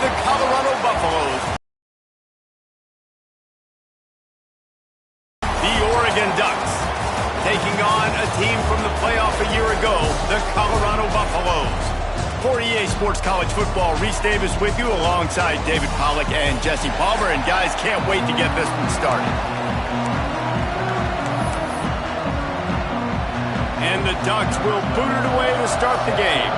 the Colorado Buffaloes. The Oregon Ducks taking on a team from the playoff a year ago, the Colorado Buffaloes. For EA Sports College Football, Reese Davis with you alongside David Pollack and Jesse Palmer. And guys, can't wait to get this one started. And the Ducks will boot it away to start the game.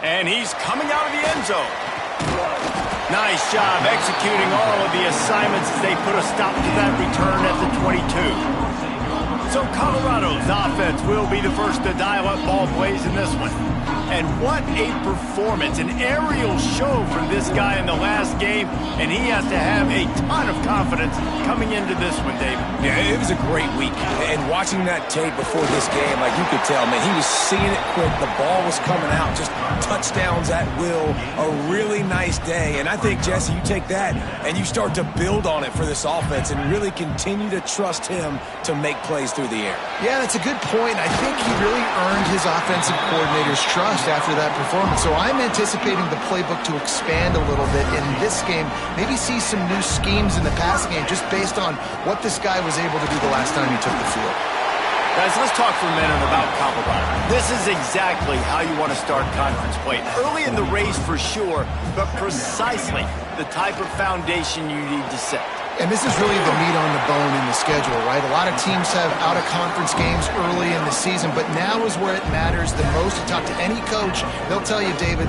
And he's coming out of the end zone. Nice job executing all of the assignments as they put a stop to that return at the 22. So Colorado's offense will be the first to dial up ball plays in this one. And what a performance, an aerial show from this guy in the last game, and he has to have a ton of confidence coming into this one, David. Yeah, it was a great week, and watching that tape before this game, like you could tell, man, he was seeing it quick, the ball was coming out, just touchdowns at will, a really nice day, and I think, Jesse, you take that and you start to build on it for this offense and really continue to trust him to make plays through the air. Yeah, that's a good point. I think he really earned his offensive coordinator's trust after that performance. So I'm anticipating the playbook to expand a little bit in this game, maybe see some new schemes in the passing game just based on what this guy was able to do the last time he took the field. Guys, let's talk for a minute about Colorado. This is exactly how you want to start conference play. Early in the race for sure, but precisely the type of foundation you need to set. And this is really the meat on the bone in the schedule, right? A lot of teams have out-of-conference games early in the season, but now is where it matters the most. You talk to any coach, they'll tell you, David,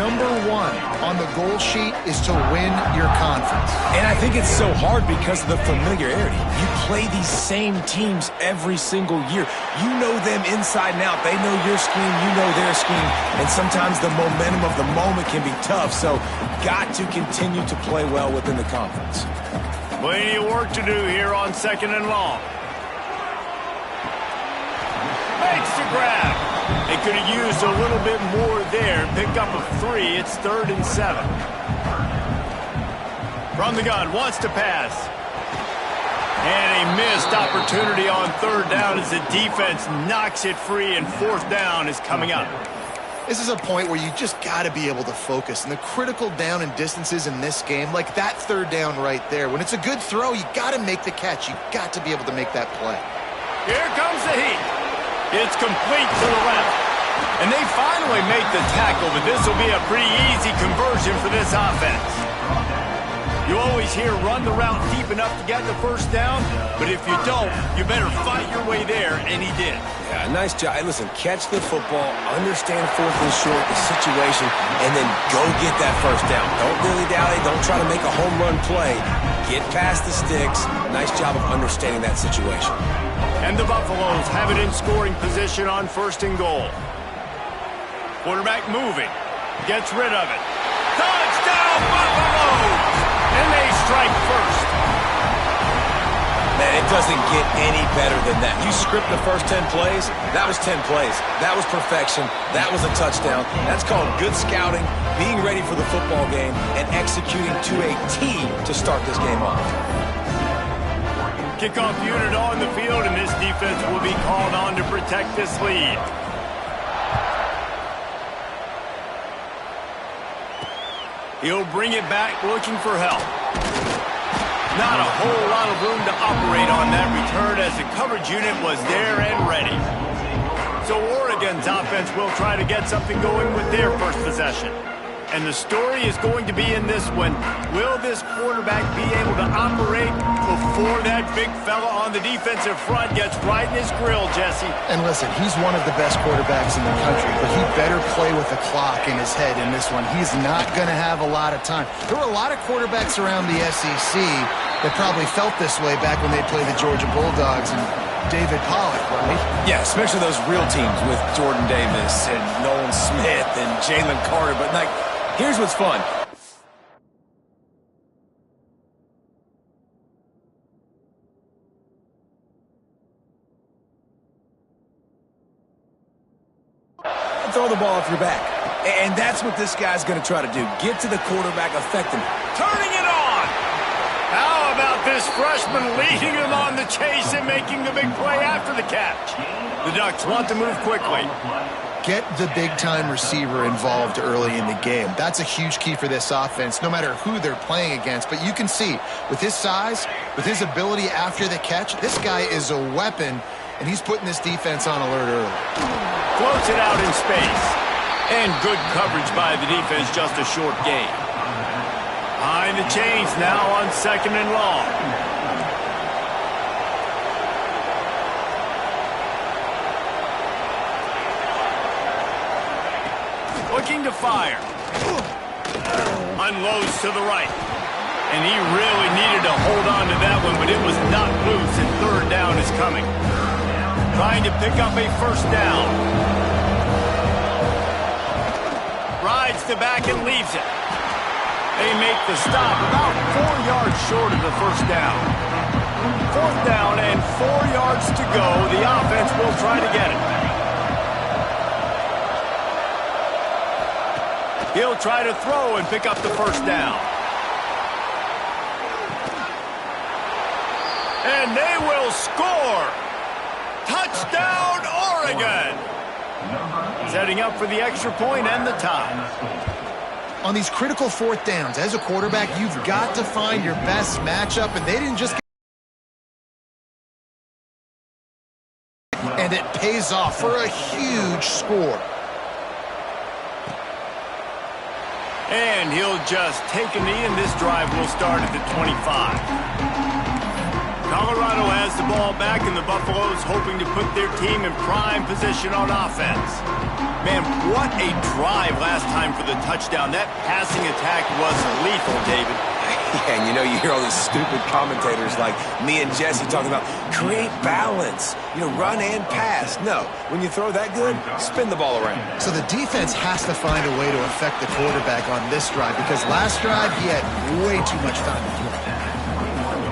number one on the goal sheet is to win your conference. And I think it's so hard because of the familiarity. You play these same teams every single year. You know them inside and out. They know your scheme, you know their scheme, and sometimes the momentum of the moment can be tough, so got to continue to play well within the conference. Plenty of work to do here on 2nd and long. Makes the grab. They could have used a little bit more there. Pick up a 3. It's 3rd and 7. From the gun, wants to pass. And a missed opportunity on 3rd down as the defense knocks it free, and 4th down is coming up. This is a point where you just got to be able to focus. And the critical down and distances in this game, like that 3rd down right there, when it's a good throw, you got to make the catch. You got to be able to make that play. Here comes the heat. It's complete to the left. And they finally make the tackle, but this will be a pretty easy conversion for this offense. You always hear run the route deep enough to get the 1st down, but if you don't, you better fight your way there, and he did. Yeah, nice job. Hey, listen, catch the football, understand 4th and short, the situation, and then go get that 1st down. Don't dilly-dally. Don't try to make a home run play. Get past the sticks. Nice job of understanding that situation. And the Buffaloes have it in scoring position on 1st and goal. Quarterback moving. Gets rid of it. Touchdown, Buffaloes! And they strike first. Man, it doesn't get any better than that. You script the first 10 plays, that was 10 plays. That was perfection. That was a touchdown. That's called good scouting, being ready for the football game, and executing to a T to start this game off. Kickoff unit on the field, and this defense will be called on to protect this lead. He'll bring it back looking for help. Not a whole lot of room to operate on that return as the coverage unit was there and ready. So Oregon's offense will try to get something going with their first possession. And the story is going to be in this one. Will this quarterback be able to operate before that big fella on the defensive front gets right in his grill, Jesse? And listen, he's one of the best quarterbacks in the country, but he better play with the clock in his head in this one. He's not going to have a lot of time. There were a lot of quarterbacks around the SEC that probably felt this way back when they played the Georgia Bulldogs and David Pollack, right? Yeah, especially those real teams with Jordan Davis and Nolan Smith and Jalen Carter. But, like, here's what's fun. Throw the ball off your back. And that's what this guy's going to try to do. Get to the quarterback, affect him. Turning it on! How about this freshman leading him on the chase and making the big play after the catch? The Ducks want to move quickly. get the big-time receiver involved early in the game. That's a huge key for this offense, no matter who they're playing against. But you can see, with his size, with his ability after the catch, this guy is a weapon, and he's putting this defense on alert early. Floats it out in space. And good coverage by the defense, just a short gain. Behind the chains now on 2nd and long. Looking to fire. Unloads to the right. And he really needed to hold on to that one, but it was not loose, and 3rd down is coming. Trying to pick up a 1st down. Rides the back and leaves it. They make the stop about 4 yards short of the 1st down. 4th down and 4 yards to go. The offense will try to get it. He'll try to throw and pick up the 1st down. And they will score. Touchdown, Oregon. Setting up for the extra point and the tie. On these critical 4th downs, as a quarterback, you've got to find your best matchup, and they didn't just get... And it pays off for a huge score. And he'll just take a knee, and this drive will start at the 25. Colorado has the ball back, and the Buffaloes hoping to put their team in prime position on offense. Man, what a drive last time for the touchdown. That passing attack was lethal, David. Yeah, and you know, you hear all these stupid commentators like me and Jesse talking about create balance, run and pass. No, when you throw that good, spin the ball around. So the defense has to find a way to affect the quarterback on this drive, because last drive he had way too much time to throw.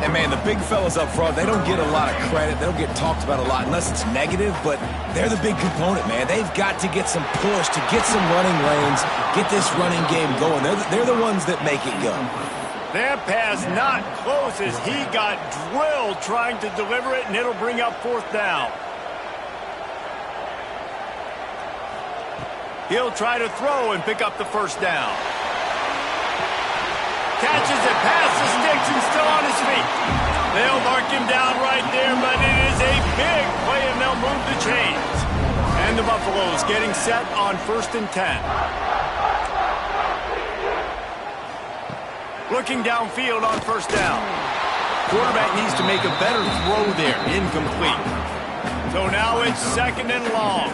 And, man, the big fellas up front, they don't get a lot of credit. They don't get talked about a lot unless it's negative, but they're the big component, man. They've got to get some push, to get some running lanes, get this running game going. They're the ones that make it go. That pass not close as he got drilled trying to deliver it, and it'll bring up 4th down. He'll try to throw and pick up the 1st down. Catches it past the sticks and still on his feet. They'll mark him down right there, but it is a big play, and they'll move the chains. And the Buffaloes getting set on 1st and 10. Looking downfield on 1st down. Quarterback needs to make a better throw there. Incomplete. So now it's 2nd and long.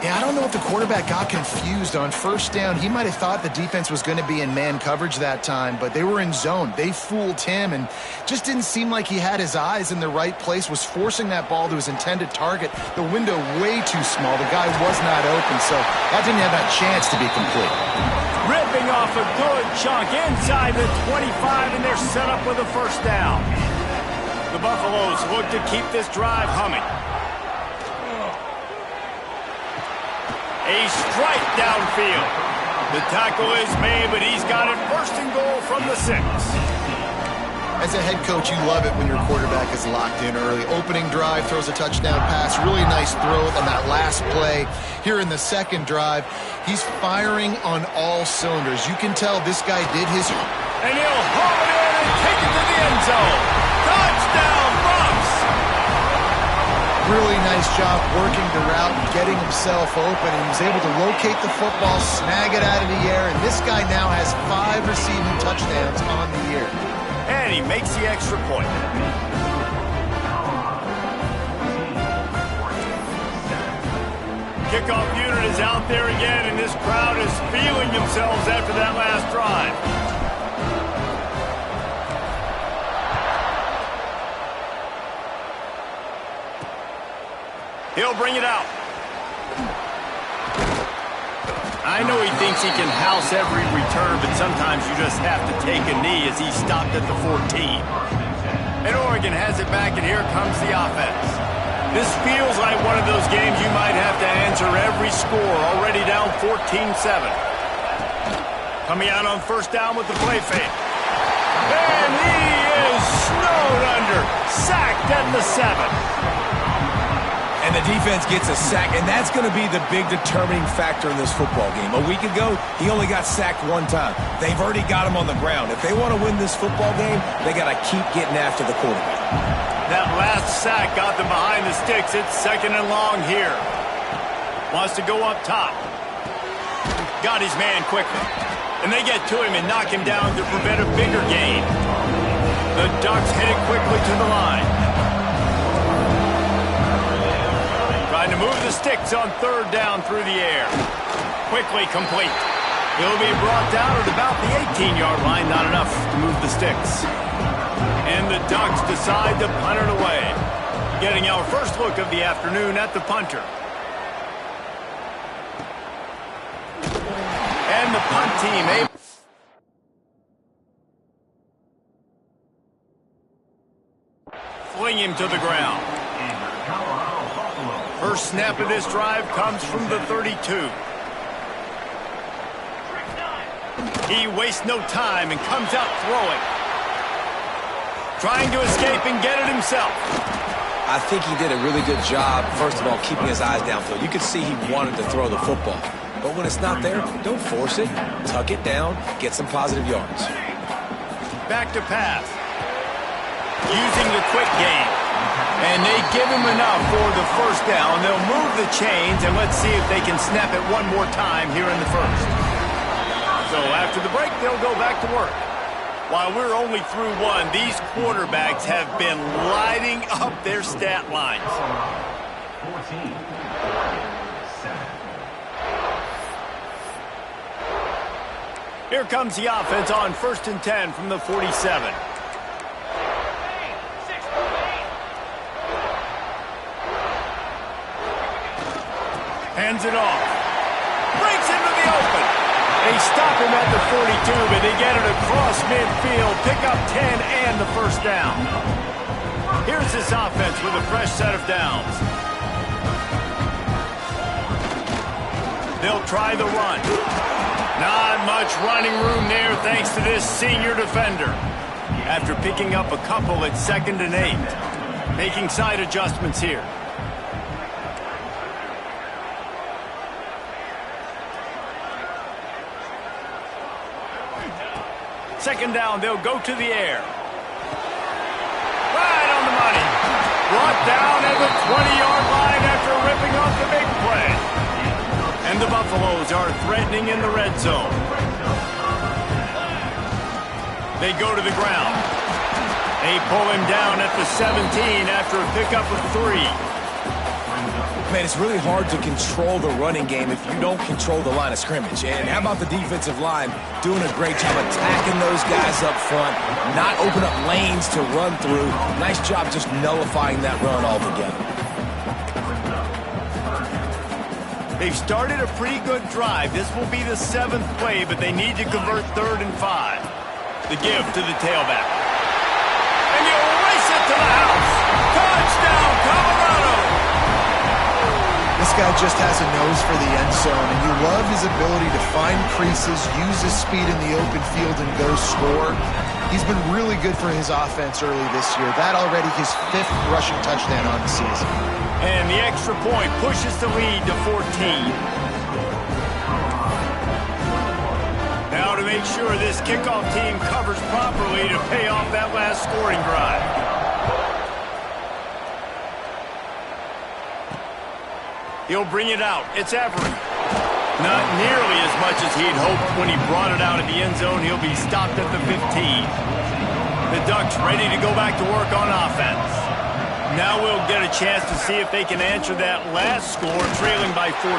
Yeah, I don't know if the quarterback got confused on 1st down. He might have thought the defense was going to be in man coverage that time, but they were in zone. They fooled him and just didn't seem like he had his eyes in the right place, was forcing that ball to his intended target. The window way too small. The guy was not open, so that didn't have that chance to be complete. Ripping off a good chunk inside the 25, and they're set up with a 1st down. The Buffaloes look to keep this drive humming. A strike downfield. The tackle is made, but he's got it 1st and goal from the 6. As a head coach, you love it when your quarterback is locked in early. Opening drive, throws a touchdown pass. Really nice throw on that last play. Here in the 2nd drive, he's firing on all cylinders. You can tell this guy did his... And he'll haul it in and take it to the end zone. Touchdown, Bucks! Really nice job working the route and getting himself open. And he was able to locate the football, snag it out of the air, and this guy now has 5 receiving touchdowns on the year. And he makes the extra point. Kickoff unit is out there again, and this crowd is feeling themselves after that last drive. He'll bring it out. I know he thinks he can house every return, but sometimes you just have to take a knee as he stopped at the 14. And Oregon has it back, and here comes the offense. This feels like one of those games you might have to answer every score, already down 14-7. Coming out on 1st down with the play fake. And he is snowed under, sacked at the 7. And And the defense gets a sack, and that's going to be the big determining factor in this football game. A week ago, he only got sacked one time. They've already got him on the ground. If they want to win this football game, they got to keep getting after the quarterback. That last sack got them behind the sticks. It's 2nd and long here. Wants to go up top. Got his man quickly. And they get to him and knock him down to prevent a bigger gain. The Ducks headed quickly to the line. Trying to move the sticks on 3rd down through the air. Quickly complete. He'll be brought down at about the 18-yard line. Not enough to move the sticks. And the Ducks decide to punt it away. Getting our first look of the afternoon at the punter. And the punt team able. Fling him to the ground. First snap of this drive comes from the 32. He wastes no time and comes out throwing. Trying to escape and get it himself. I think he did a really good job, first of all, keeping his eyes downfield. You could see he wanted to throw the football. But when it's not there, don't force it. Tuck it down, get some positive yards. Back to pass. Using the quick game. And they give him enough for the first down. They'll move the chains, and let's see if they can snap it one more time here in the first. So after the break, they'll go back to work. While we're only through one, these quarterbacks have been lighting up their stat lines. 14. Here comes the offense on 1st and 10 from the 47. Hands it off. Breaks into the open. They stop him at the 42, but they get it across midfield. Pick up 10 and the first down. Here's this offense with a fresh set of downs. They'll try the run. Not much running room there thanks to this senior defender. After picking up a couple at 2nd and 8. Making side adjustments here. Second down, they'll go to the air. Right on the money. Brought down at the 20-yard line after ripping off the big play. And the Buffaloes are threatening in the red zone. They go to the ground. They pull him down at the 17 after a pickup of 3. Man, it's really hard to control the running game if you don't control the line of scrimmage. And how about the defensive line doing a great job attacking those guys up front, not open up lanes to run through. Nice job just nullifying that run altogether. They've started a pretty good drive. This will be the 7th play, but they need to convert 3rd and 5. The give to the tailback. And you race it to the house. Touchdown, Colorado! This guy just has a nose for the end zone, and you love his ability to find creases, use his speed in the open field, and go score. He's been really good for his offense early this year. That already his 5th rushing touchdown on the season. And the extra point pushes the lead to 14. Now to make sure this kickoff team covers properly to pay off that last scoring drive. He'll bring it out. It's Everett. Not nearly as much as he'd hoped when he brought it out of the end zone. He'll be stopped at the 15. The Ducks ready to go back to work on offense. Now we'll get a chance to see if they can answer that last score, trailing by 14,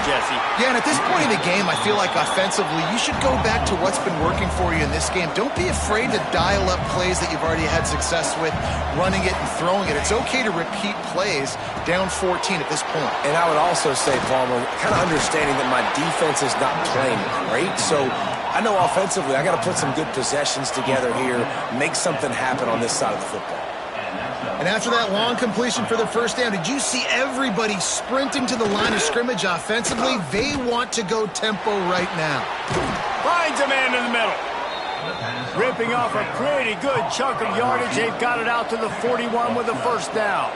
Jesse. Yeah, and at this point in the game, I feel like offensively, you should go back to what's been working for you in this game. Don't be afraid to dial up plays that you've already had success with, running it and throwing it. It's okay to repeat plays down 14 at this point. And I would also say, Palmer, kind of understanding that my defense is not playing great, so I know offensively I got to put some good possessions together here, make something happen on this side of the football. And after that long completion for the first down, did you see everybody sprinting to the line of scrimmage offensively? They want to go tempo right now. Finds a man in the middle. Ripping off a pretty good chunk of yardage. They've got it out to the 41 with the first down.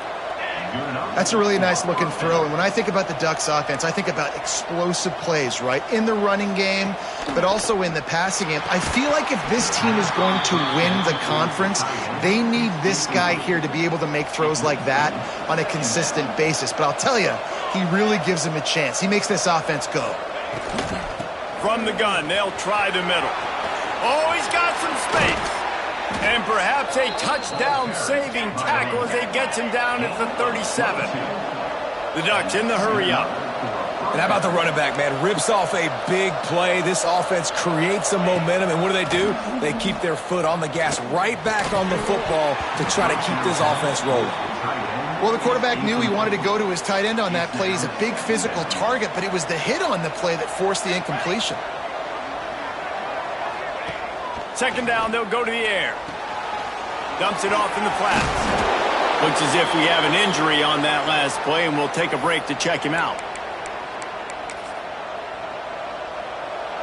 That's a really nice looking throw. And when I think about the Ducks offense, I think about explosive plays, right? In the running game, but also in the passing game. I feel like if this team is going to win the conference, they need this guy here to be able to make throws like that on a consistent basis. But I'll tell you, he really gives them a chance. He makes this offense go. From the gun, they'll try the middle. Oh, he's got some space. And perhaps a touchdown-saving tackle as they gets him down at the 37. The Ducks in the hurry up. And how about the running back, man? Rips off a big play. This offense creates some momentum, and what do? They keep their foot on the gas, right back on the football to try to keep this offense rolling. Well, the quarterback knew he wanted to go to his tight end on that play. He's a big physical target, but it was the hit on the play that forced the incompletion. Second down, they'll go to the air. Dumps it off in the flats. Looks as if we have an injury on that last play, and we'll take a break to check him out.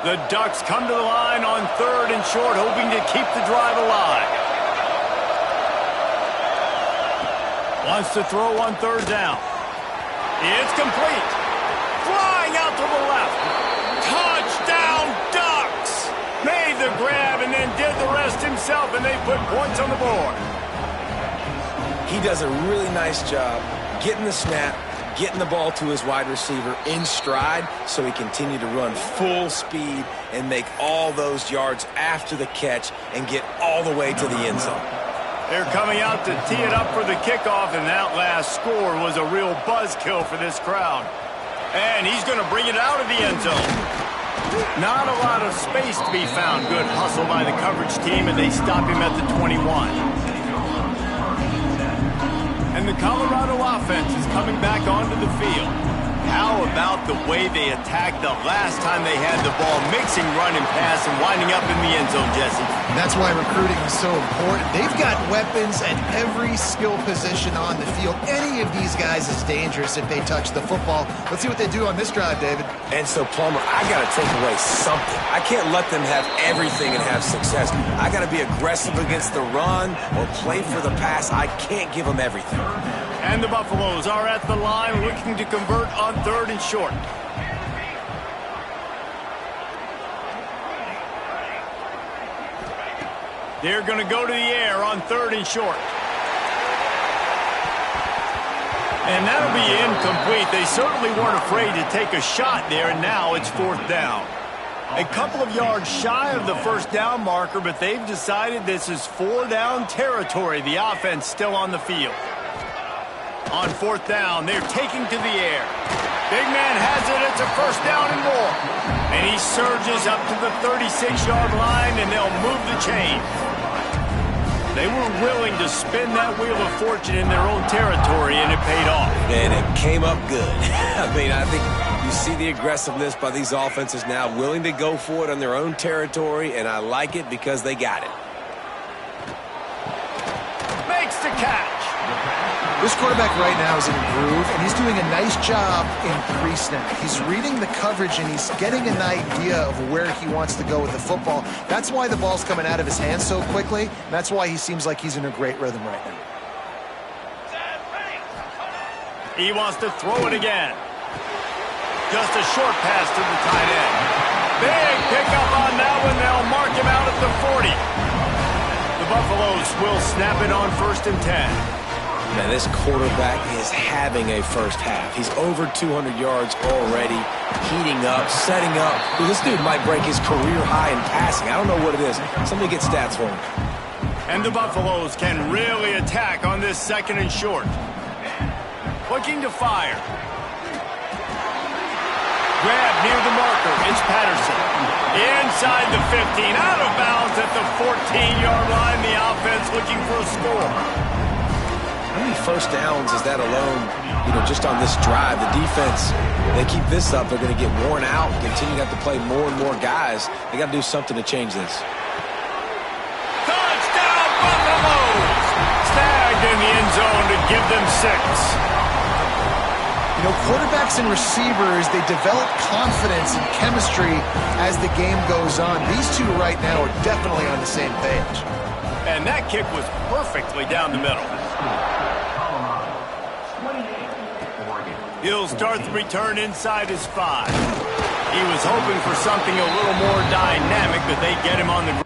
The Ducks come to the line on 3rd and short, hoping to keep the drive alive. Wants to throw on 3rd down. It's complete. Flying out to the left. Touchdown, Ducks! Made the grab and then did the rest himself, and they put points on the board. He does a really nice job getting the snap, getting the ball to his wide receiver in stride so he continued to run full speed and make all those yards after the catch and get all the way to the end zone. They're coming out to tee it up for the kickoff, and that last score was a real buzzkill for this crowd. And he's going to bring it out of the end zone. Not a lot of space to be found. Good hustle by the coverage team, and they stop him at the 21. And the Colorado offense is coming back onto the field. How about the way they attacked the last time they had the ball, mixing run and pass and winding up in the end zone, Jesse? That's why recruiting is so important. They've got weapons at every skill position on the field. Any of these guys is dangerous if they touch the football. Let's see what they do on this drive, David. And so, Plummer, I got to take away something. I can't let them have everything and have success. I got to be aggressive against the run or play for the pass. I can't give them everything. And the Buffaloes are at the line looking to convert on 3rd and short. They're going to go to the air on 3rd and short. And that'll be incomplete. They certainly weren't afraid to take a shot there, and now it's 4th down. A couple of yards shy of the 1st down marker, but they've decided this is 4-down territory. The offense still on the field. On 4th down, they're taking to the air. Big man has it. It's a 1st down and more. And he surges up to the 36-yard line, and they'll move the chain. They were willing to spin that wheel of fortune in their own territory, and it paid off. And it came up good. I mean, I think you see the aggressiveness by these offenses now, willing to go for it on their own territory, and I like it because they got it. Makes the catch. This quarterback right now is in a groove, and he's doing a nice job in pre-snap. He's reading the coverage, and he's getting an idea of where he wants to go with the football. That's why the ball's coming out of his hands so quickly. That's why he seems like he's in a great rhythm right now. He wants to throw it again. Just a short pass to the tight end. Big pickup on that one. They'll mark him out at the 40. The Buffaloes will snap it on 1st and 10. Man, this quarterback is having a first half. He's over 200 yards already, heating up, setting up. This dude might break his career high in passing. I don't know what it is. Somebody get stats for him. And the Buffaloes can really attack on this 2nd and short. Looking to fire. Grab near the marker. It's Patterson. Inside the 15. Out of bounds at the 14-yard line. The offense looking for a score. How many 1st downs is that alone, just on this drive? The defense, they keep this up, they're going to get worn out, continue to have to play more and more guys. They got to do something to change this. Touchdown, Buffaloes! Snagged in the end zone to give them 6. Quarterbacks and receivers, they develop confidence and chemistry as the game goes on. These two right now are definitely on the same page. And that kick was perfectly down the middle. 28, Oregon. He'll start the return inside his 5. He was hoping for something a little more dynamic, but they get him on the ground.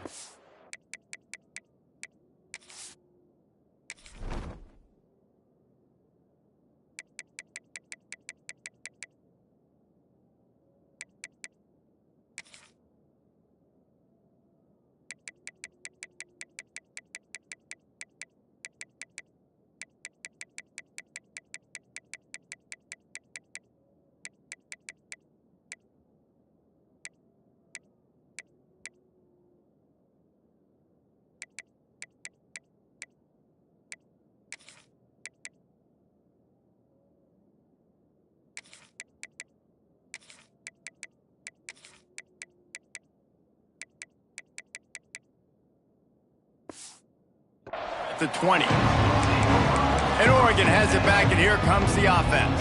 The 20. And Oregon has it back, and here comes the offense.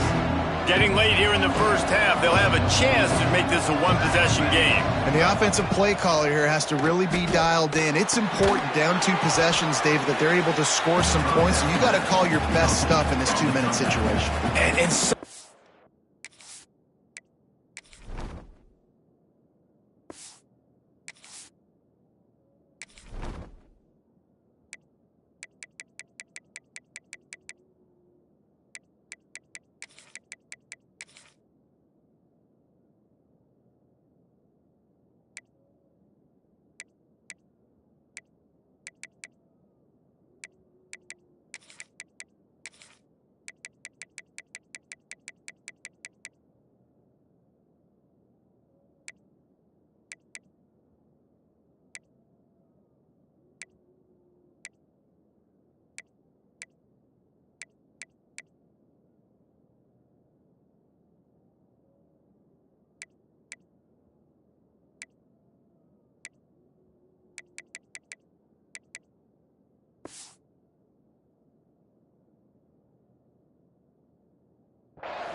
Getting late here in the first half, they'll have a chance to make this a one-possession game. And the offensive play caller here has to really be dialed in. It's important, down 2 possessions, David, that they're able to score some points. So you got to call your best stuff in this 2-minute situation. And so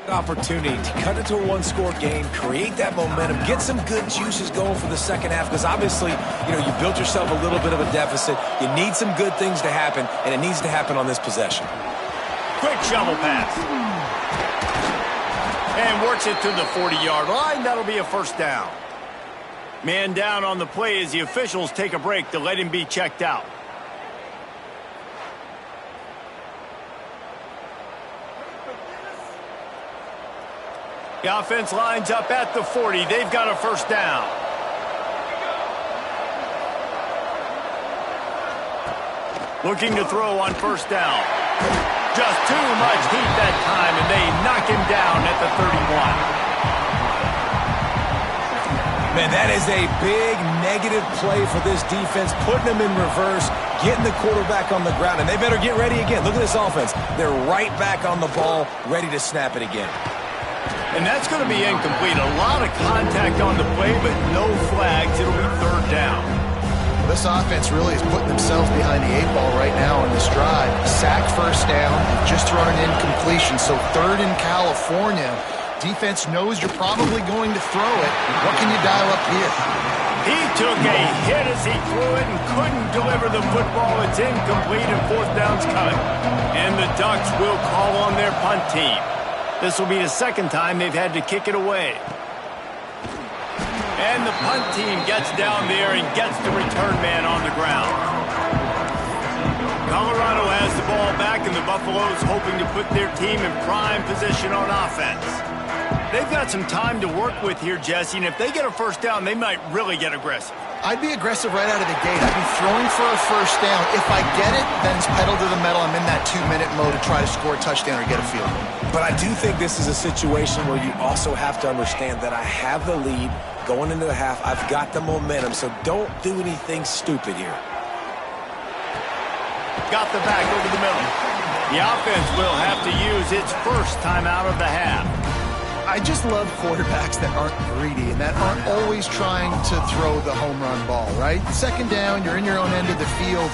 opportunity to cut into a one-score game, create that momentum, get some good juices going for the second half, because obviously, you built yourself a little bit of a deficit. You need some good things to happen, and it needs to happen on this possession. Quick shovel pass. And works it to the 40-yard line. That'll be a first down. Man down on the play as the officials take a break to let him be checked out. The offense lines up at the 40. They've got a first down. Looking to throw on first down. Just too much heat that time, and they knock him down at the 31. Man, that is a big negative play for this defense, putting them in reverse, getting the quarterback on the ground, and they better get ready again. Look at this offense. They're right back on the ball, ready to snap it again. And that's going to be incomplete. A lot of contact on the play, but no flags. It'll be third down. This offense really is putting themselves behind the 8 ball right now on this drive. Sack first down, just thrown an incompletion. So third in California. Defense knows you're probably going to throw it. What can you dial up here? He took a hit as he threw it and couldn't deliver the football. It's incomplete and fourth down's coming. And the Ducks will call on their punt team. This will be the second time they've had to kick it away. And the punt team gets down there and gets the return man on the ground. Colorado has the ball back, and the Buffaloes hoping to put their team in prime position on offense. They've got some time to work with here, Jesse, and if they get a first down, they might really get aggressive. I'd be aggressive right out of the gate. I'd be throwing for a first down. If I get it, then it's pedal to the metal. I'm in that 2-minute mode to try to score a touchdown or get a field goal. But I do think this is a situation where you also have to understand that I have the lead going into the half. I've got the momentum, so don't do anything stupid here. Got the back over the middle. The offense will have to use its first timeout of the half. I just love quarterbacks that aren't greedy and that aren't always trying to throw the home run ball, right? Second down, you're in your own end of the field.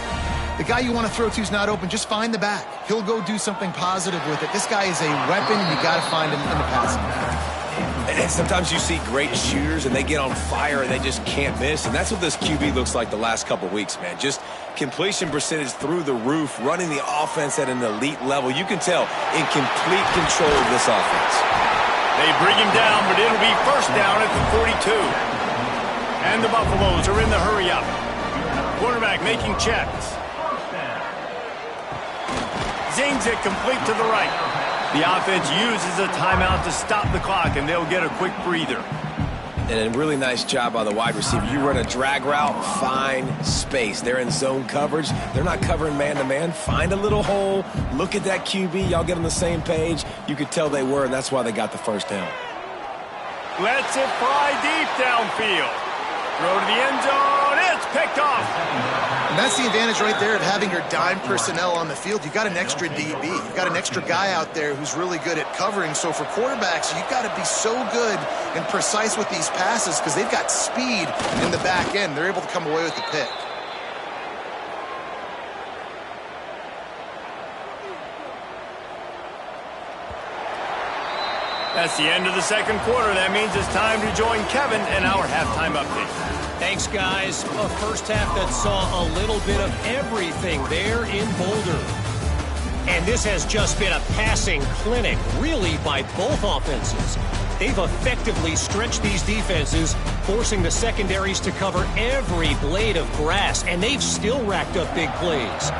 The guy you want to throw to is not open. Just find the back. He'll go do something positive with it. This guy is a weapon, and you got to find him in the passing game. And sometimes you see great shooters and they get on fire and they just can't miss. And that's what this QB looks like the last couple weeks, man. Just completion percentage through the roof, running the offense at an elite level. You can tell in complete control of this offense. They bring him down, but it'll be first down at the 42. And the Buffaloes are in the hurry up. Quarterback making checks. Zings it complete to the right. The offense uses a timeout to stop the clock, and they'll get a quick breather. And a really nice job by the wide receiver. You run a drag route, find space. They're in zone coverage. They're not covering man-to-man. Find a little hole. Look at that QB. Y'all get on the same page. You could tell they were, and that's why they got the first down. Lets it fly deep downfield. Throw to the end zone. It's picked off. And that's the advantage right there of having your dime personnel on the field. You've got an extra DB. You've got an extra guy out there who's really good at covering. So for quarterbacks, you've got to be so good and precise with these passes because they've got speed in the back end. They're able to come away with the pick. That's the end of the second quarter. That means it's time to join Kevin in our halftime update. Thanks, guys. A first half that saw a little bit of everything there in Boulder. And this has just been a passing clinic, really, by both offenses. They've effectively stretched these defenses, forcing the secondaries to cover every blade of grass, and they've still racked up big plays.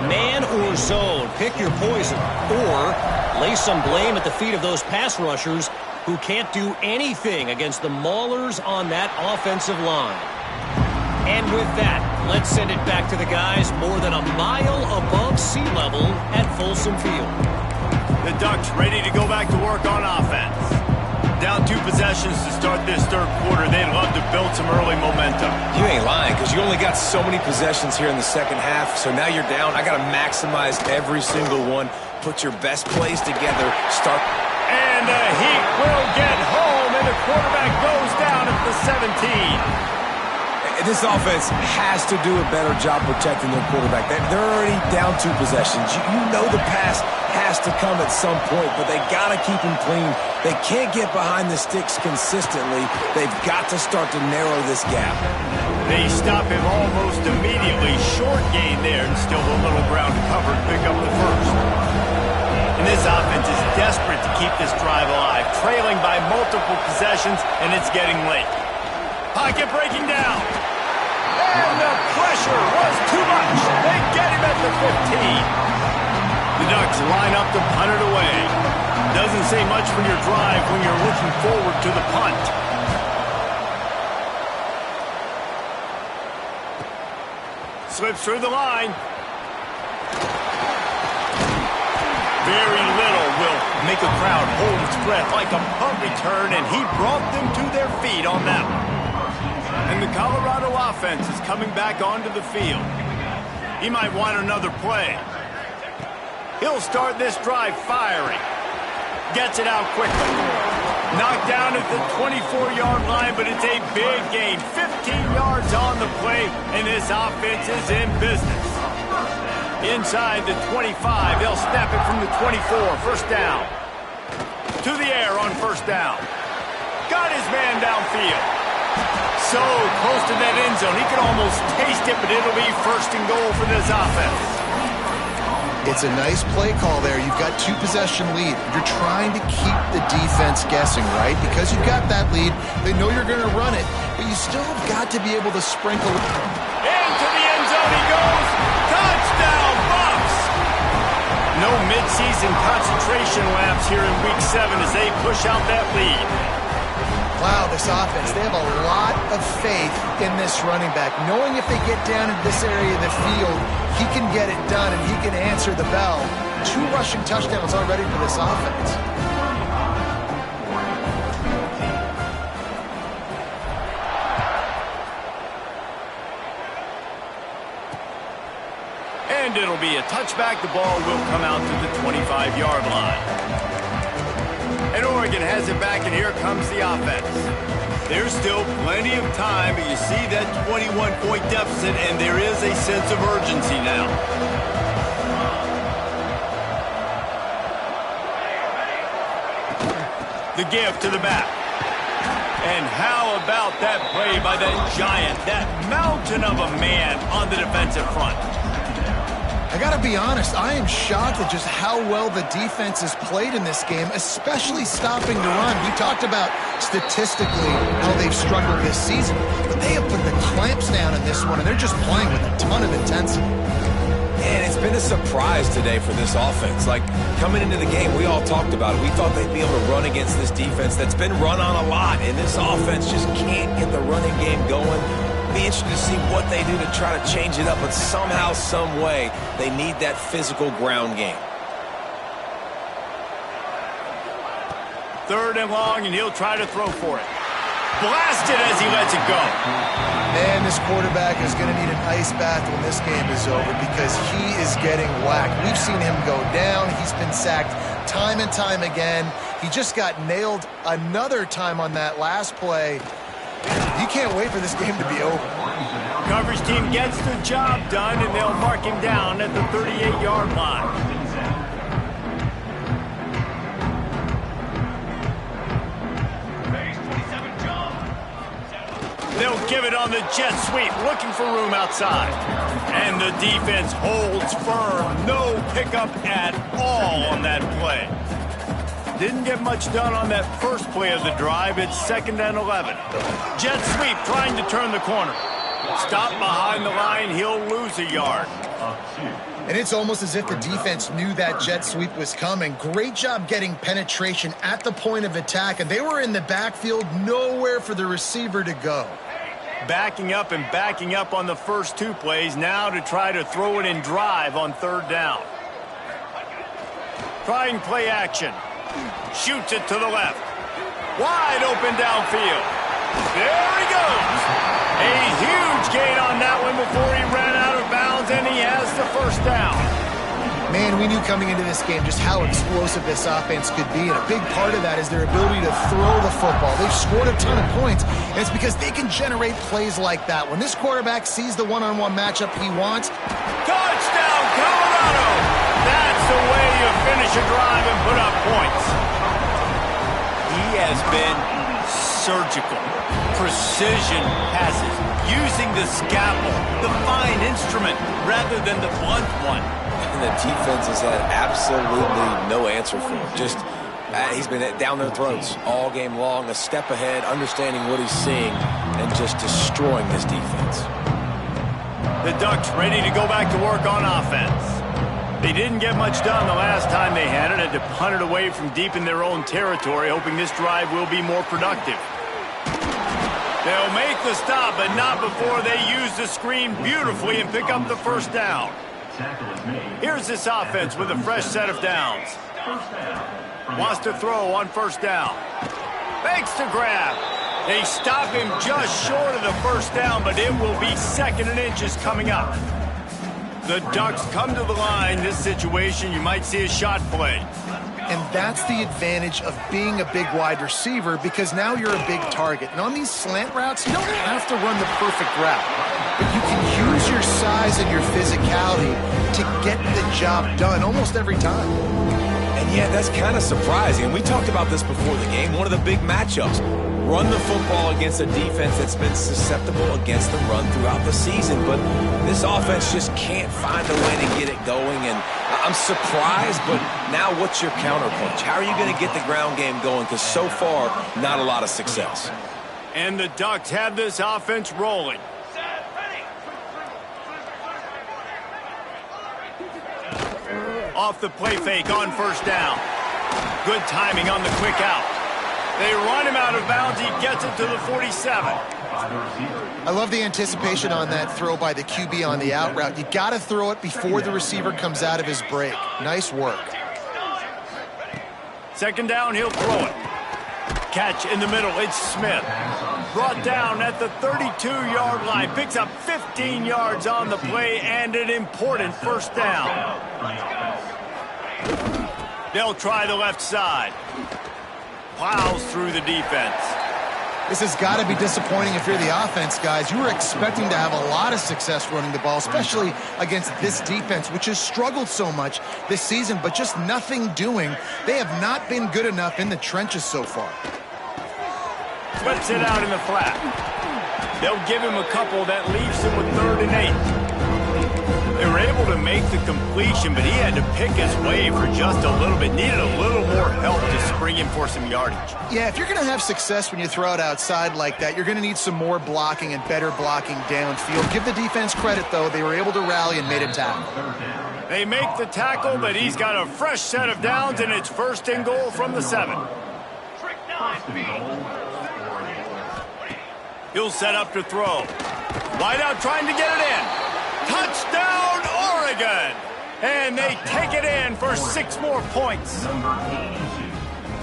Man or zone, pick your poison, or lay some blame at the feet of those pass rushers who can't do anything against the maulers on that offensive line. And with that, let's send it back to the guys more than a mile above sea level at Folsom Field. The Ducks ready to go back to work on offense. Down 2 possessions to start this third quarter. They'd love to build some early momentum. You ain't lying because you only got so many possessions here in the second half. So now you're down. I got to maximize every single one. Put your best plays together. Start. And the Heat will get home, and the quarterback goes down at the 17. This offense has to do a better job protecting their quarterback. They're already down 2 possessions. You know the pass has to come at some point, but they got to keep him clean. They can't get behind the sticks consistently. They've got to start to narrow this gap. They stop him almost immediately. Short gain there, and still a little ground to cover to pick up the first. And this offense is desperate to keep this drive alive, trailing by multiple possessions, and it's getting late. Pocket breaking down. And the pressure was too much. They get him at the 15. The Ducks line up to punt it away. Doesn't say much for your drive when you're looking forward to the punt. Slips through the line. Very little will make a crowd hold its breath like a punt return, and he brought them to their feet on that one. And the Colorado offense is coming back onto the field. He might want another play. He'll start this drive firing. Gets it out quickly. Knocked down at the 24-yard line, but it's a big gain. 15 yards on the play, and this offense is in business. Inside the 25, they'll snap it from the 24. First down. To the air on first down. Got his man downfield. So close to that end zone. He could almost taste it, but it'll be first and goal for this offense. It's a nice play call there. You've got 2 possession lead. You're trying to keep the defense guessing, right? Because you've got that lead, they know you're going to run it, but you still have got to be able to sprinkle it. Into the end zone he goes. Touchdown, Bucks! No midseason concentration laps here in Week 7 as they push out that lead. Wow, this offense, they have a lot of faith in this running back, knowing if they get down in this area of the field, he can get it done and he can answer the bell. 2 rushing touchdowns already for this offense. And it'll be a touchback. The ball will come out to the 25-yard line. And Oregon has it back, and here comes the offense. There's still plenty of time, but you see that 21-point deficit, and there is a sense of urgency now. The give to the back. And how about that play by that giant, that mountain of a man on the defensive front? I gotta be honest, I am shocked at just how well the defense has played in this game, especially stopping the run. We talked about statistically how they've struggled this season, but they have put the clamps down in this one, and they're just playing with a ton of intensity. And it's been a surprise today for this offense. Like, coming into the game, we all talked about it. We thought they'd be able to run against this defense that's been run on a lot, and this offense just can't get the running game going. Be interested to see what they do to try to change it up, but somehow, some way, they need that physical ground game. 3rd and long, and he'll try to throw for it. Blasted as he lets it go. Man, this quarterback is going to need an ice bath when this game is over because he is getting whacked. We've seen him go down. He's been sacked time and time again. He just got nailed another time on that last play. You can't wait for this game to be over. Coverage team gets the job done, and they'll mark him down at the 38-yard line. They'll give it on the jet sweep, looking for room outside. And the defense holds firm. No pickup at all on that play. Didn't get much done on that first play of the drive. It's 2nd and 11. Jet sweep trying to turn the corner. Stop behind the line. He'll lose a yard. And it's almost as if the defense knew that jet sweep was coming. Great job getting penetration at the point of attack, and they were in the backfield, nowhere for the receiver to go. Backing up and backing up on the first 2 plays, now to try to throw it in drive on 3rd down. Trying play action. Shoots it to the left. Wide open downfield. There he goes. A huge gain on that one before he ran out of bounds, and he has the 1st down. Man, we knew coming into this game just how explosive this offense could be, and a big part of that is their ability to throw the football. They've scored a ton of points, and it's because they can generate plays like that. When this quarterback sees the one-on-one matchup he wants, touchdown, Colorado! That's the way you finish a drive and put up points. He has been surgical. Precision passes, using the scalpel, the fine instrument, rather than the blunt one. And the defense has had absolutely no answer for him. Just, he's been down their throats all game long, a step ahead, understanding what he's seeing, and just destroying this defense. The Ducks ready to go back to work on offense. They didn't get much done the last time they had it, to punt it away from deep in their own territory, hoping this drive will be more productive. They'll make the stop, but not before they use the screen beautifully and pick up the 1st down. Here's this offense with a fresh set of downs. Wants to throw on 1st down. Fakes to grab. They stop him just short of the 1st down, but it will be 2nd and inches coming up. The Ducks come to the line. This situation, you might see a shot play. and that's the advantage of being a big wide receiver, because now you're a big target. And on these slant routes, you don't have to run the perfect route, but you can use your size and your physicality to get the job done almost every time. And yeah, that's kind of surprising. We talked about this before the game. One of the big matchups. Run the football against a defense that's been susceptible against the run throughout the season. But this offense just can't find a way to get it going. And I'm surprised, but now what's your counterpunch? How are you going to get the ground game going? Because so far, not a lot of success. And the Ducks have this offense rolling. Off the play fake on first down. Good timing on the quick out. They run him out of bounds. He gets it to the 47. I love the anticipation on that throw by the QB on the out route. You got to throw it before the receiver comes out of his break. Nice work. Second down, he'll throw it. Catch in the middle. It's Smith. Brought down at the 32-yard line. Picks up 15 yards on the play and an important first down. They'll try the left side. Plows through the defense. This has got to be disappointing if you're the offense, guys. You were expecting to have a lot of success running the ball, especially against this defense, which has struggled so much this season, but just nothing doing. They have not been good enough in the trenches so far. Sweats it out in the flat. They'll give him a couple that leaves him with 3rd and 8. They were able to make the completion, but he had to pick his way for just a little bit. Needed a little more help to spring him for some yardage. Yeah, if you're going to have success when you throw it outside like that, you're going to need some more blocking and better blocking downfield. Give the defense credit, though. They were able to rally and made a tackle. They make the tackle, but he's got a fresh set of downs, and it's 1st and goal from the 7. He'll set up to throw. Wide out trying to get it in. Touchdown, Oregon! And they take it in for 6 more points.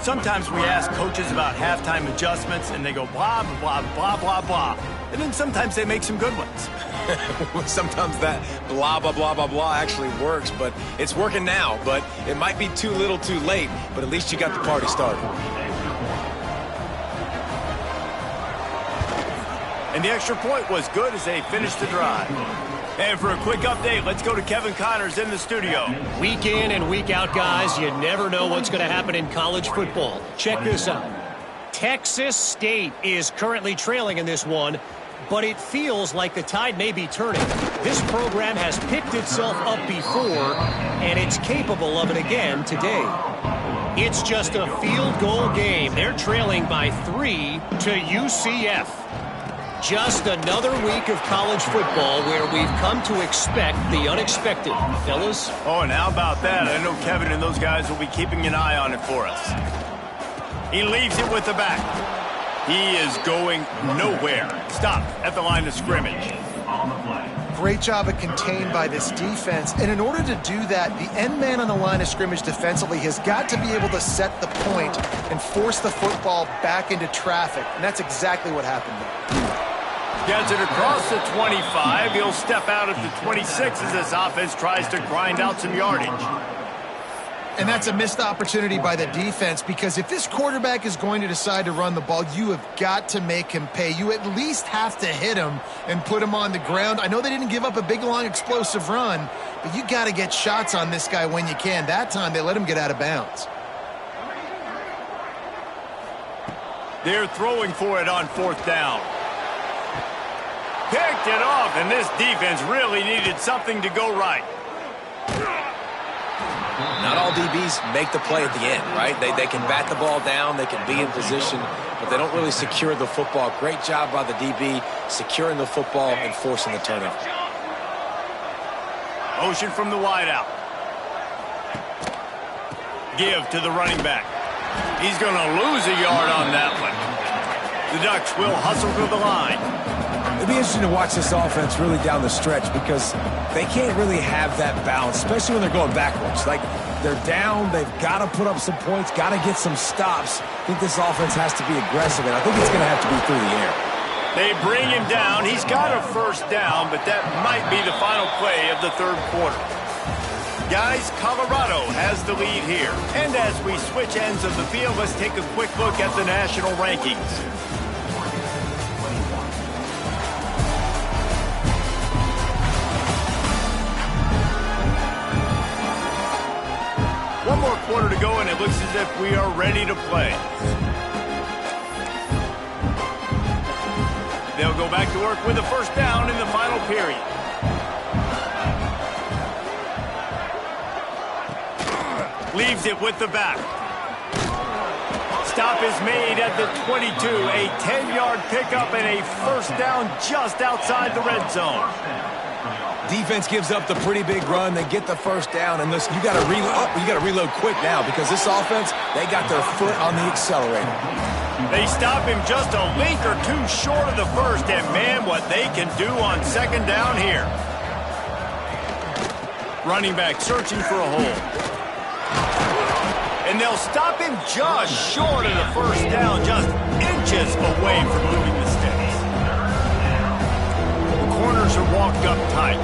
Sometimes we ask coaches about halftime adjustments, and they go blah, blah, blah, blah, blah. And then sometimes they make some good ones. Sometimes that blah, blah, blah, blah, blah actually works, but it's working now. But it might be too little too late, but at least you got the party started. And the extra point was good as they finished the drive. And for a quick update, let's go to Kevin Connors in the studio. Week in and week out, guys, you never know what's going to happen in college football. Check this out. Texas State is currently trailing in this one, but it feels like the tide may be turning. This program has picked itself up before, and it's capable of it again today. It's just a field goal game. They're trailing by 3 to UCF. Just another week of college football where we've come to expect the unexpected. Fellas? Oh, and how about that? I know Kevin and those guys will be keeping an eye on it for us. He leaves it with the back. He is going nowhere. Stop at the line of scrimmage. Great job of contained by this defense. And in order to do that, the end man on the line of scrimmage defensively has got to be able to set the point and force the football back into traffic. And that's exactly what happened there. Gets it across the 25. He'll step out at the 26 as this offense tries to grind out some yardage. And that's a missed opportunity by the defense, because if this quarterback is going to decide to run the ball, you have got to make him pay. You at least have to hit him and put him on the ground. I know they didn't give up a big, long, explosive run, but you got to get shots on this guy when you can. That time they let him get out of bounds. They're throwing for it on 4th down. Picked it off, and this defense really needed something to go right. Not all DBs make the play at the end, right? They can bat the ball down, they can be in position, but they don't really secure the football. Great job by the DB securing the football and forcing the turnover. Motion from the wideout. Give to the running back. He's going to lose a yard on that one. The Ducks will hustle to the line. It'll be interesting to watch this offense really down the stretch, because they can't really have that balance, especially when they're going backwards. Like, they're down, they've got to put up some points, got to get some stops. I think this offense has to be aggressive, and I think it's going to have to be through the air. They bring him down. He's got a 1st down, but that might be the final play of the 3rd quarter. Guys, Colorado has the lead here. And as we switch ends of the field, let's take a quick look at the national rankings. One more quarter to go, and it looks as if we are ready to play. They'll go back to work with a 1st down in the final period. Leaves it with the back. Stop is made at the 22. A 10-yard pickup and a 1st down just outside the red zone. Defense gives up the pretty big run. They get the 1st down, and listen, you got to reload quick now, because this offense, they got their foot on the accelerator. They stop him just a link or two short of the 1st, and man, what they can do on 2nd down here. Running back searching for a hole. And they'll stop him just short of the 1st down, just inches away from moving the sticks. The corners are walked up tight.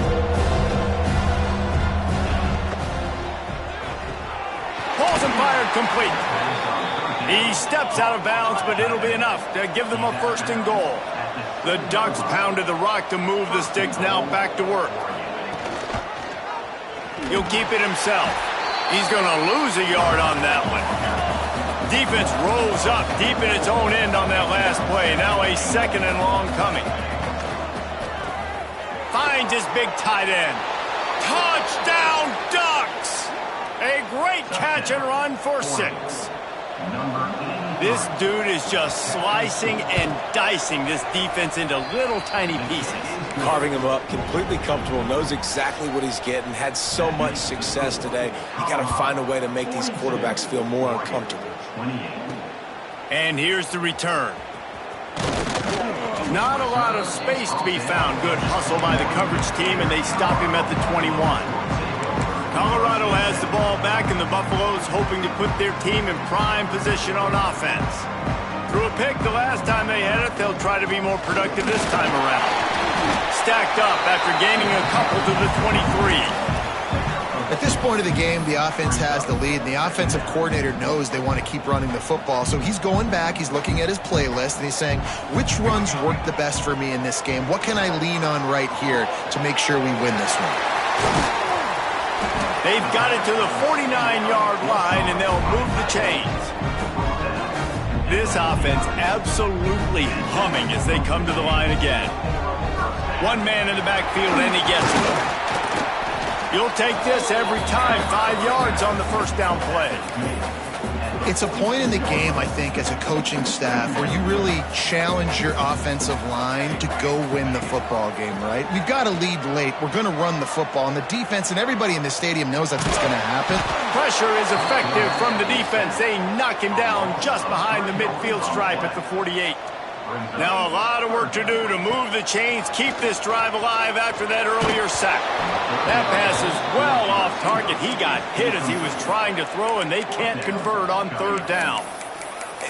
Pulls and fired complete. He steps out of bounds, but it'll be enough to give them a 1st and goal. The Ducks pounded the rock to move the sticks, now back to work. He'll keep it himself. He's going to lose a yard on that one. Defense rolls up deep in its own end on that last play. Now a 2nd and long coming. Finds his big tight end. Touchdown Ducks! A great catch and run for 6. This dude is just slicing and dicing this defense into little tiny pieces. Carving him up, completely comfortable, knows exactly what he's getting, had so much success today. You got to find a way to make these quarterbacks feel more uncomfortable. And here's the return. Not a lot of space to be found. Good hustle by the coverage team, and they stop him at the 21. Colorado has the ball back, and the Buffaloes hoping to put their team in prime position on offense. Threw a pick the last time they had it. They'll try to be more productive this time around. Stacked up after gaining a couple to the 23. At this point of the game, the offense has the lead, and the offensive coordinator knows they want to keep running the football. So he's going back, he's looking at his playlist, and he's saying, which runs work the best for me in this game? What can I lean on right here to make sure we win this one? They've got it to the 49-yard line, and they'll move the chains. This offense absolutely humming as they come to the line again. One man in the backfield, and he gets it. You'll take this every time. 5 yards on the first down play. It's a point in the game, I think, as a coaching staff where you really challenge your offensive line to go win the football game, right? We've got to lead late. We're going to run the football, and the defense and everybody in the stadium knows that's what's going to happen. Pressure is effective from the defense. They knock him down just behind the midfield stripe at the 48. Now a lot of work to do to move the chains, keep this drive alive after that earlier sack. That pass is well off target. He got hit as he was trying to throw, and they can't convert on 3rd down.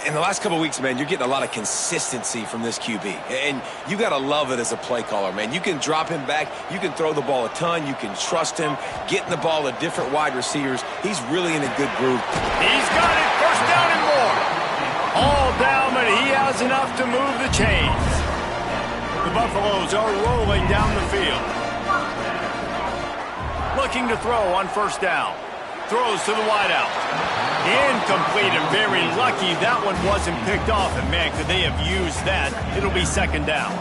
In the last couple of weeks, man, you're getting a lot of consistency from this QB. And you got to love it as a play caller, man. You can drop him back. You can throw the ball a ton. You can trust him. Getting the ball to different wide receivers. He's really in a good groove. He's got it. 1st down and more. All down, but he has enough to move the chains. The Buffaloes are rolling down the field. Looking to throw on 1st down. Throws to the wideout. Incomplete, and very lucky that one wasn't picked off. And man, could they have used that? It'll be 2nd down.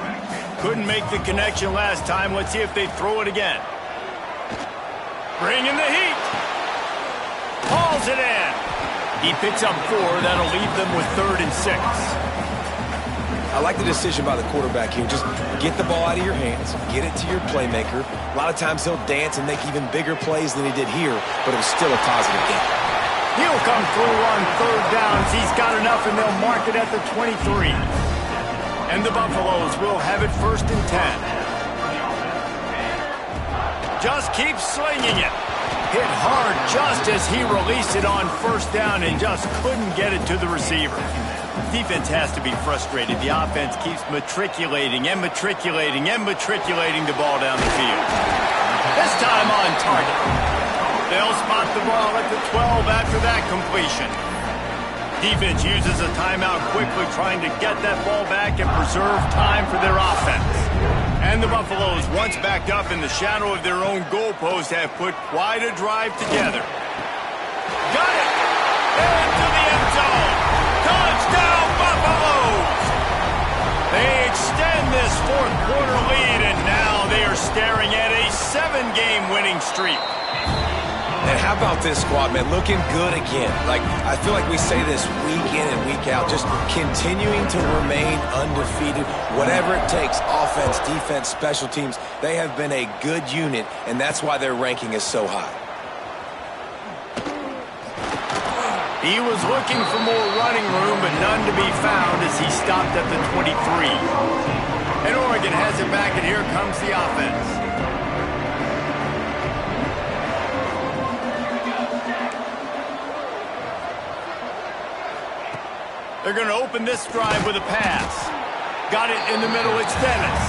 Couldn't make the connection last time. Let's see if they throw it again. Bringing the heat. Hauls it in. He picks up 4. That'll leave them with 3rd and 6. I like the decision by the quarterback here. Just get the ball out of your hands, get it to your playmaker. A lot of times he'll dance and make even bigger plays than he did here, but it was still a positive game. He'll come through on 3rd downs. He's got enough, and they'll mark it at the 23. And the Buffaloes will have it 1st and 10. Just keep slinging it. Hit hard just as he released it on 1st down and just couldn't get it to the receiver. Defense has to be frustrated. The offense keeps matriculating and matriculating and matriculating the ball down the field. This time on target. They'll spot the ball at the 12 after that completion. Defense uses a timeout quickly, trying to get that ball back and preserve time for their offense. And the Buffaloes, once backed up in the shadow of their own goalpost, have put quite a drive together. Got it! Into the end zone! Touchdown, Buffaloes! They extend this 4th quarter lead, and now they are staring at a 7-game winning streak. And how about this squad, man? Looking good again. Like, I feel like we say this week in and week out, just continuing to remain undefeated. Whatever it takes, offense, defense, special teams, they have been a good unit, and that's why their ranking is so high. He was looking for more running room, but none to be found as he stopped at the 23. And Oregon has it back, and here comes the offense. They're going to open this drive with a pass. Got it in the middle, it's Dennis.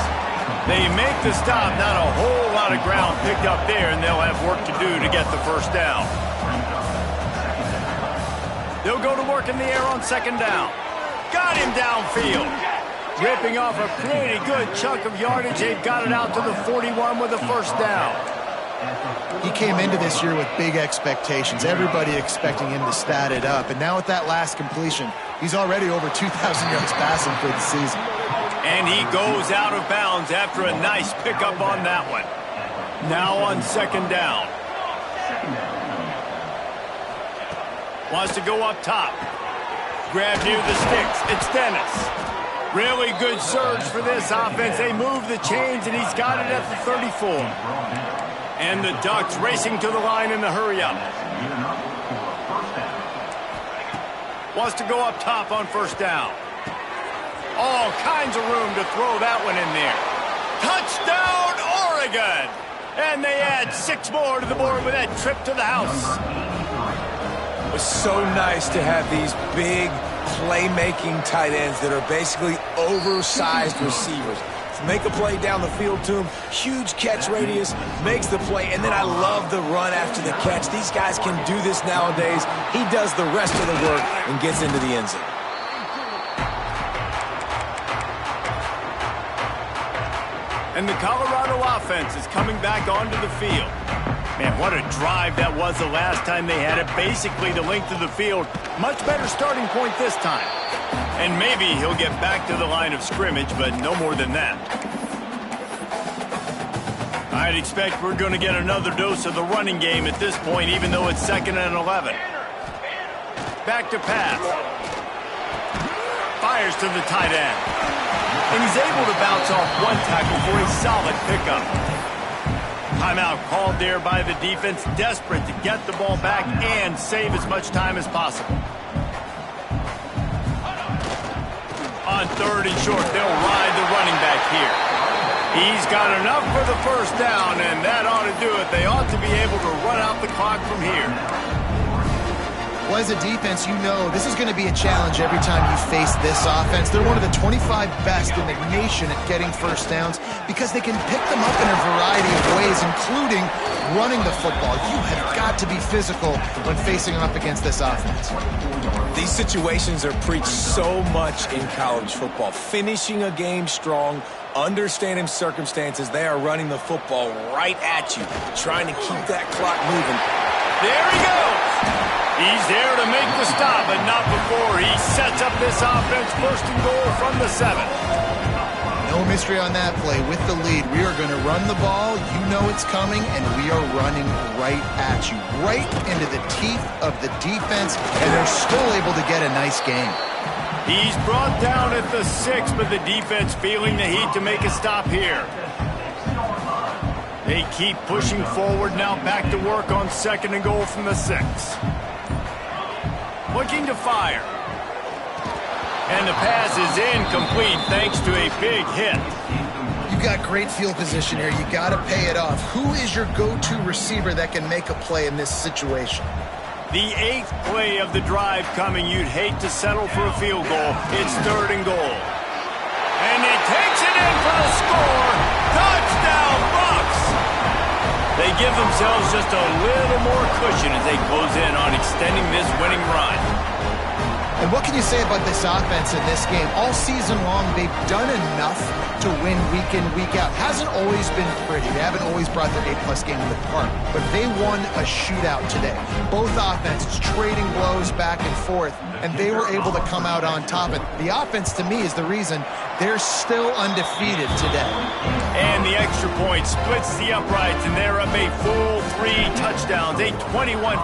They make the stop, not a whole lot of ground picked up there, and they'll have work to do to get the 1st down. They'll go to work in the air on 2nd down. Got him downfield. Ripping off a pretty good chunk of yardage. They've got it out to the 41 with the 1st down. He came into this year with big expectations. Everybody expecting him to stat it up. And now with that last completion, he's already over 2,000 yards passing for the season. And he goes out of bounds after a nice pickup on that one. Now on second down. Wants to go up top. Grab near the sticks. It's Dennis. Really good surge for this offense. They move the chains, and he's got it at the 34. And the Ducks racing to the line in the hurry-up. Wants to go up top on first down. All kinds of room to throw that one in there. Touchdown, Oregon! And they add 6 more to the board with that trip to the house. It was so nice to have these big playmaking tight ends that are basically oversized receivers. Make a play down the field to him, huge catch radius, makes the play, and then I love the run after the catch. These guys can do this nowadays. He does the rest of the work and gets into the end zone. And the Colorado offense is coming back onto the field. Man, what a drive that was the last time they had it. Basically the length of the field. Much better starting point this time. And maybe he'll get back to the line of scrimmage, but no more than that. I'd expect we're going to get another dose of the running game at this point, even though it's 2nd and 11. Back to pass. Fires to the tight end. And he's able to bounce off one tackle for a solid pickup. Timeout called there by the defense, desperate to get the ball back and save as much time as possible. On 3rd and short, they'll ride the running back here. He's got enough for the first down, and that ought to do it. They ought to be able to run out the clock from here. Well, as a defense, you know this is going to be a challenge every time you face this offense. They're one of the 25 best in the nation at getting first downs because they can pick them up in a variety of ways, including running the football. You have got to be physical when facing up against this offense. These situations are preached so much in college football. Finishing a game strong, understanding circumstances. They are running the football right at you, trying to keep that clock moving. There he goes. He's there to make the stop, but not before he sets up this offense. 1st and goal from the 7. No mystery on that play. With the lead, we are going to run the ball. You know it's coming, and we are running right at you, right into the teeth of the defense, and they're still able to get a nice gain. He's brought down at the 6, but the defense feeling the heat to make a stop here. They keep pushing forward now, back to work on 2nd and goal from the 6. Looking to fire. And the pass is incomplete thanks to a big hit. You got great field position here. You got to pay it off. Who is your go-to receiver that can make a play in this situation? The 8th play of the drive coming. You'd hate to settle for a field goal. It's 3rd and goal. And he takes it in for the score. Touchdown, Bucks! They give themselves just a little more cushion as they close in on extending this winning run. And what can you say about this offense in this game? All season long, they've done enough to win week in, week out. Hasn't always been pretty. They haven't always brought their A-plus game to the park. But they won a shootout today. Both offenses trading blows back and forth, and they were able to come out on top. And the offense, to me, is the reason they're still undefeated today. And the extra point splits the uprights, and they're up a full 3 touchdowns, a 21.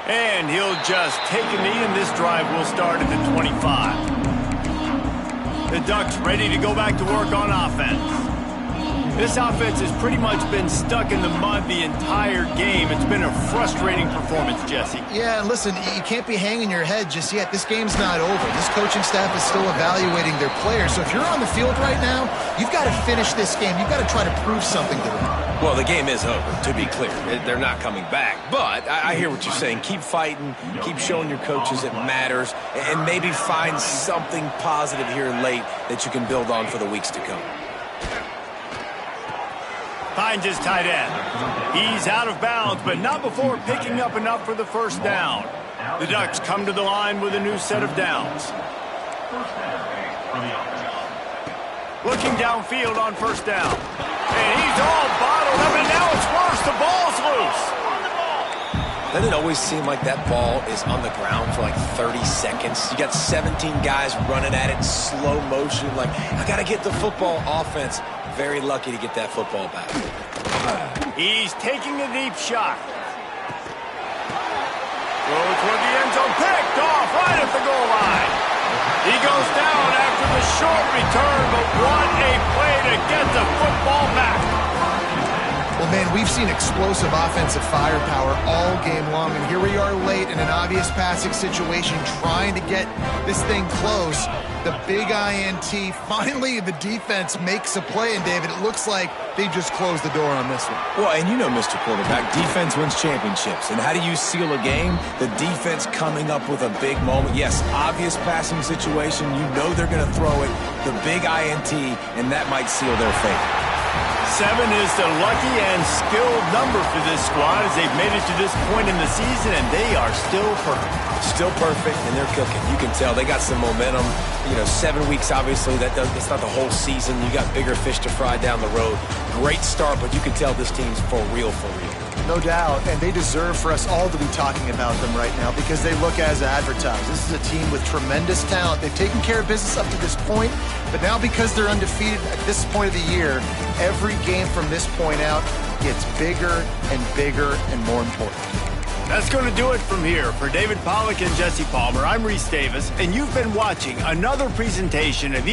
And he'll just take a knee, and this drive will start at the 25. The Ducks ready to go back to work on offense. This offense has pretty much been stuck in the mud the entire game. It's been a frustrating performance, Jesse. Yeah, and listen, you can't be hanging your head just yet. This game's not over. This coaching staff is still evaluating their players. So if you're on the field right now, you've got to finish this game. You've got to try to prove something to them. Well, the game is over, to be clear. They're not coming back. But I hear what you're saying. Keep fighting. Keep showing your coaches it matters. And maybe find something positive here late that you can build on for the weeks to come. Finds his tight end. He's out of bounds, but not before picking up enough for the first down. The Ducks come to the line with a new set of downs. Looking downfield on first down. And he's all bottled up, and now it's worse. The ball's loose. Doesn't it always seem like that ball is on the ground for like 30 seconds? You got 17 guys running at it in slow motion. Like, I got to get the football. Offense, very lucky to get that football back. He's taking a deep shot. Throw toward the end zone. Picked off right at the goal line. He goes down after the short return, but what a play to get the football back. Well, man, we've seen explosive offensive firepower all game long, and here we are late in an obvious passing situation trying to get this thing close. The big INT, finally the defense makes a play, and David, it looks like they just closed the door on this one. Well, and you know, Mr. Quarterback, defense wins championships. And how do you seal a game? The defense coming up with a big moment. Yes, obvious passing situation. You know they're going to throw it. The big INT, and that might seal their fate. 7 is the lucky and skilled number for this squad as they've made it to this point in the season, and they are still perfect. Still perfect, and they're cooking. You can tell they got some momentum. You know, 7 weeks, obviously, it's not the whole season. You got bigger fish to fry down the road. Great start, but you can tell this team's for real, for real. No doubt, and they deserve for us all to be talking about them right now because they look as advertised. This is a team with tremendous talent. They've taken care of business up to this point, but now because they're undefeated at this point of the year, every game from this point out gets bigger and bigger and more important. That's going to do it from here. For David Pollack and Jesse Palmer, I'm Reese Davis, and you've been watching another presentation of